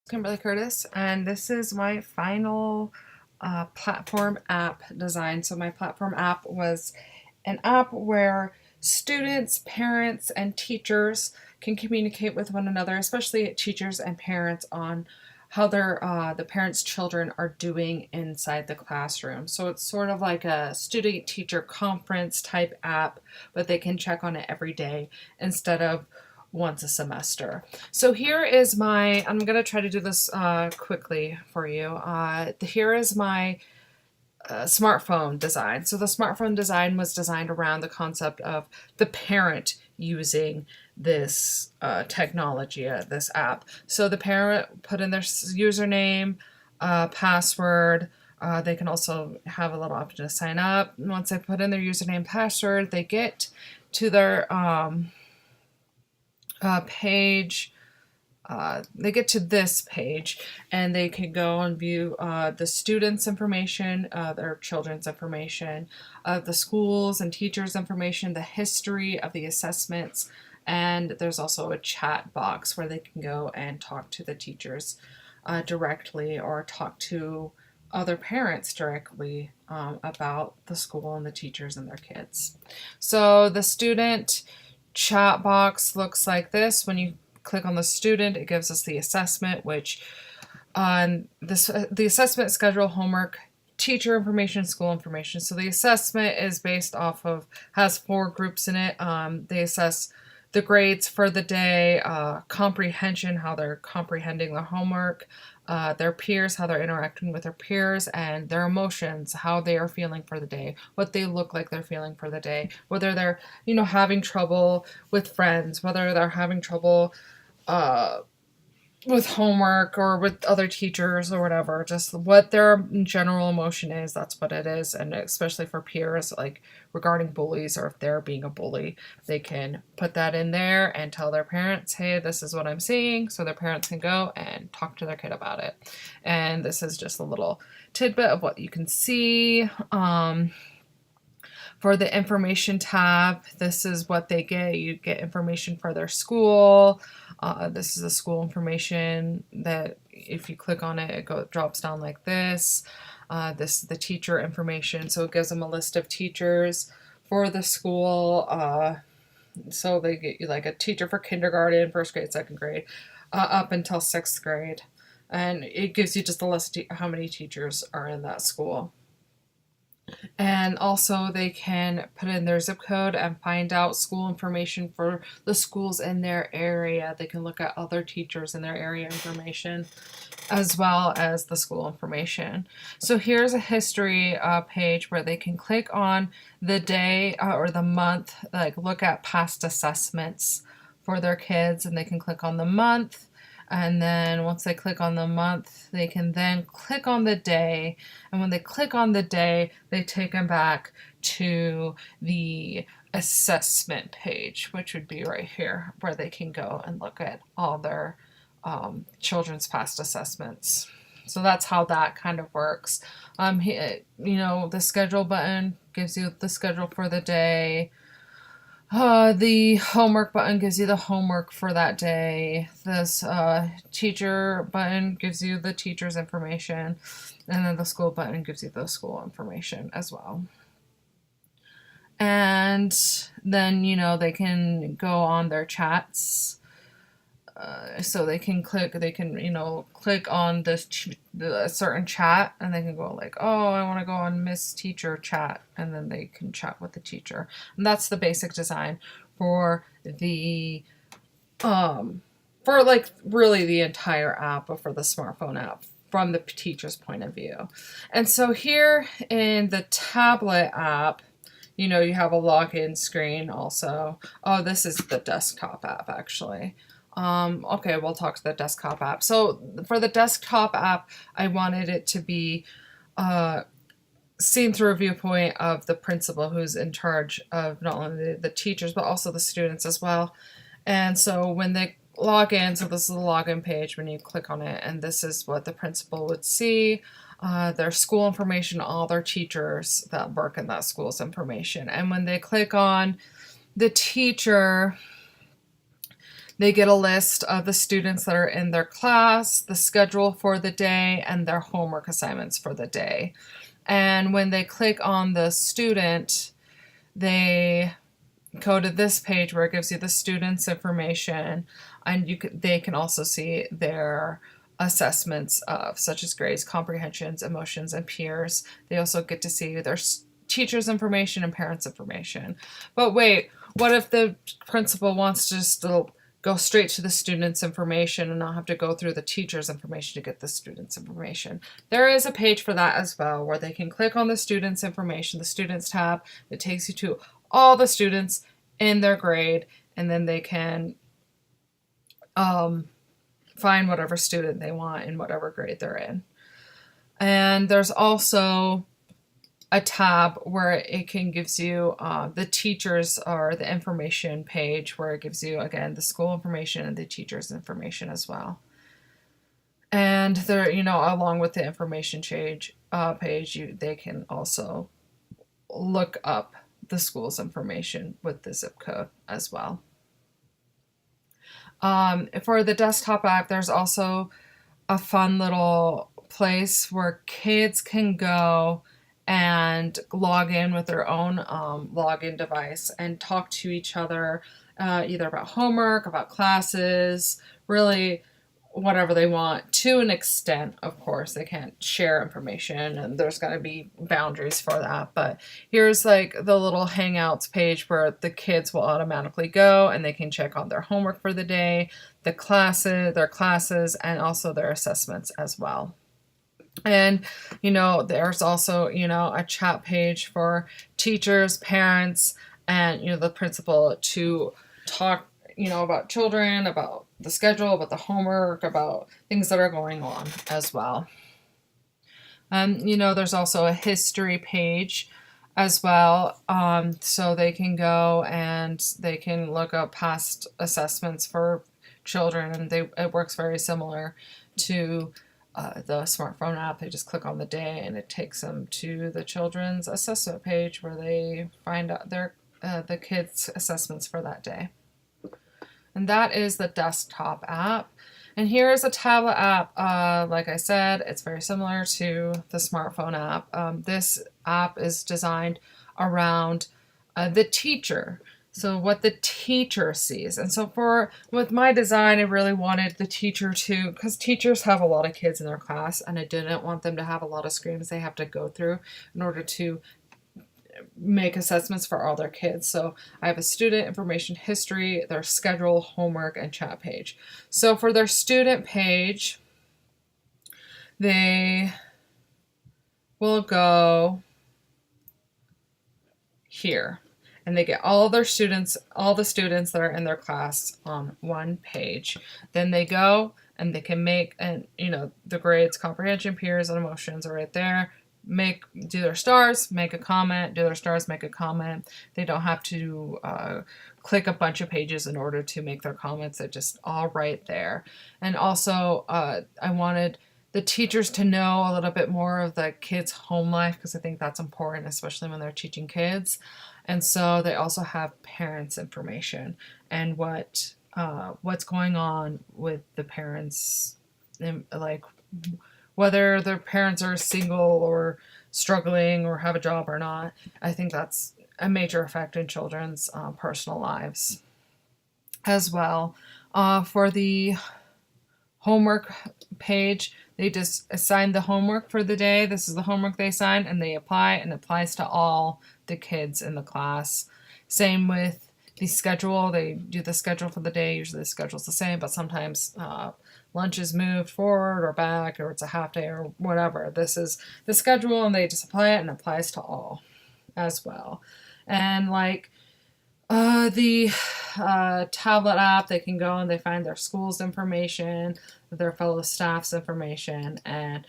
Kimberly Curtis, and this is my final platform app design. So my platform app was an app where students, parents, and teachers can communicate with one another, especially teachers and parents, on how the parents' children are doing inside the classroom. So it's sort of like a student-teacher conference type app, but they can check on it every day instead of once a semester. So here is I'm going to try to do this quickly for you. Here is my smartphone design. So the smartphone design was designed around the concept of the parent using this technology, this app. So the parent put in their username, password. They can also have a little option to sign up. Once they put in their username, password, they get to their page. They get to this page and they can go and view the students' information, their children's information, the schools and teachers' information, the history of the assessments, and there's also a chat box where they can go and talk to the teachers directly or talk to other parents directly about the school and the teachers and their kids. So the student chat box looks like this. When you click on the student, it gives us the assessment, which the assessment, schedule, homework, teacher information, school information. So the assessment is based off of, has 4 groups in it. They assess the grades for the day, comprehension, how they're comprehending the homework, their peers, how they're interacting with their peers, and their emotions, how they are feeling for the day, what they look like they're feeling for the day, whether they're, having trouble with friends, whether they're having trouble with homework or with other teachers or whatever, just what their general emotion is. That's what it is. And especially for peers, like regarding bullies, or if they're being a bully, they can put that in there and tell their parents, hey, this is what I'm seeing, so their parents can go and talk to their kid about it. And this is just a little tidbit of what you can see. For the information tab, this is what they get. You get information for their school. This is the school information that if you click on it, it drops down like this. This is the teacher information. So it gives them a list of teachers for the school. So they get you like a teacher for kindergarten, first grade, second grade, up until 6th grade. And it gives you just a list of how many teachers are in that school. And also they can put in their zip code and find out school information for the schools in their area. They can look at other teachers in their area information as well as the school information. So here's a history page where they can click on the day or the month, like look at past assessments for their kids, and they can click on the month. And then once they click on the month, they can then click on the day. And when they click on the day, they take them back to the assessment page, which would be right here, where they can go and look at all their children's past assessments. So that's how that kind of works. The schedule button gives you the schedule for the day. The homework button gives you the homework for that day. This teacher button gives you the teacher's information. And then the school button gives you the school information as well. And then, they can go on their chats. So they can click on the certain chat, and they can go like, oh, I want to go on Miss Teacher chat, and then they can chat with the teacher. And that's the basic design for the really the entire app, but for the smartphone app from the teacher's point of view. And so here in the tablet app, you have a login screen also. Oh, this is the desktop app actually. Okay, we'll talk to the desktop app. So for the desktop app, I wanted it to be seen through a viewpoint of the principal, who's in charge of not only the teachers, but also the students as well. And so when they log in, so this is the login page when you click on it, and this is what the principal would see. Their school information, all their teachers that work in that school's information. And when they click on the teacher, They get a list of the students that are in their class, the schedule for the day, and their homework assignments for the day. And when they click on the student, they go to this page where it gives you the student's information, and they can also see their assessments of such as grades, comprehensions, emotions, and peers. They also get to see their teachers' information and parents' information. But wait, what if the principal wants to just go straight to the student's information and not have to go through the teacher's information to get the student's information? There is a page for that as well, where they can click on the student's information, the students tab. It takes you to all the students in their grade, and then they can find whatever student they want in whatever grade they're in. And there's also a tab where it can gives you the teachers or the information page, where it gives you again the school information and the teachers information as well. And there, along with the information page, they can also look up the school's information with the zip code as well. For the desktop app, there's also a fun little place where kids can go and log in with their own login device and talk to each other, either about homework, about classes, really whatever they want, to an extent. Of course, they can't share information, and there's going to be boundaries for that. But here's like the little Hangouts page where the kids will automatically go and they can check on their homework for the day, their classes, and also their assessments as well. And, there's also, a chat page for teachers, parents, and, the principal to talk, about children, about the schedule, about the homework, about things that are going on as well. There's also a history page as well. So they can go and they can look up past assessments for children, and it works very similar to the smartphone app. They just click on the day and it takes them to the children's assessment page where they find out the kids' assessments for that day. And that is the desktop app. And here is a tablet app. Like I said, it's very similar to the smartphone app. This app is designed around the teacher. So what the teacher sees. And so with my design, I really wanted the teacher to, because teachers have a lot of kids in their class, and I didn't want them to have a lot of screens they have to go through in order to make assessments for all their kids. So I have a student information history, their schedule, homework, and chat page. So for their student page, they will go here, and they get all the students that are in their class on one page. Then they go and they can make, and the grades, comprehension, peers, and emotions are right there. Do their stars, make a comment, do their stars, make a comment. They don't have to click a bunch of pages in order to make their comments. They're just all right there. And also, I wanted the teachers to know a little bit more of the kids' home life, because I think that's important, especially when they're teaching kids. And so they also have parents' information and what's going on with the parents, like whether their parents are single or struggling or have a job or not. I think that's a major effect in children's personal lives as well. For the homework page, they just assign the homework for the day. This is the homework they assign, and they apply, and it applies to all the kids in the class. Same with the schedule. They do the schedule for the day. Usually the schedule's the same, but sometimes lunch is moved forward or back, or it's a half day or whatever. This is the schedule, and they just apply it, and it applies to all as well. And like the tablet app, they can go and they find their school's information, their fellow staff's information, and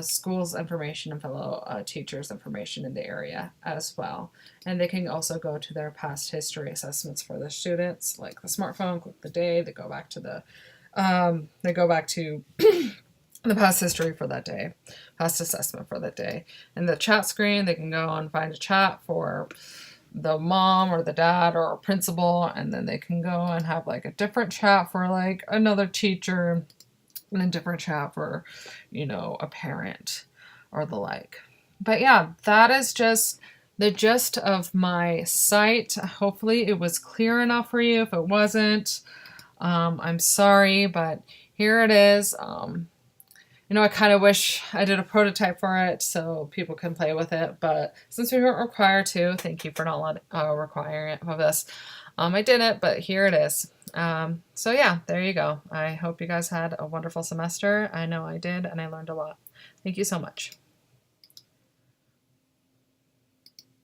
school's information and fellow teachers' information in the area as well. And they can also go to their past history assessments for their students, like the smartphone, click the day, they go back to the the past history for that day, past assessment for that day. And the chat screen, they can go and find a chat for the mom or the dad or a principal, and then they can go and have like a different chat for like another teacher and a different chat for, a parent or the like. But yeah, that is just the gist of my site. Hopefully it was clear enough for you. If it wasn't, I'm sorry, but here it is. I kind of wish I did a prototype for it so people can play with it, but since we weren't required to, thank you for not requiring it of us. I didn't, but here it is. So yeah, there you go. I hope you guys had a wonderful semester. I know I did, and I learned a lot. Thank you so much.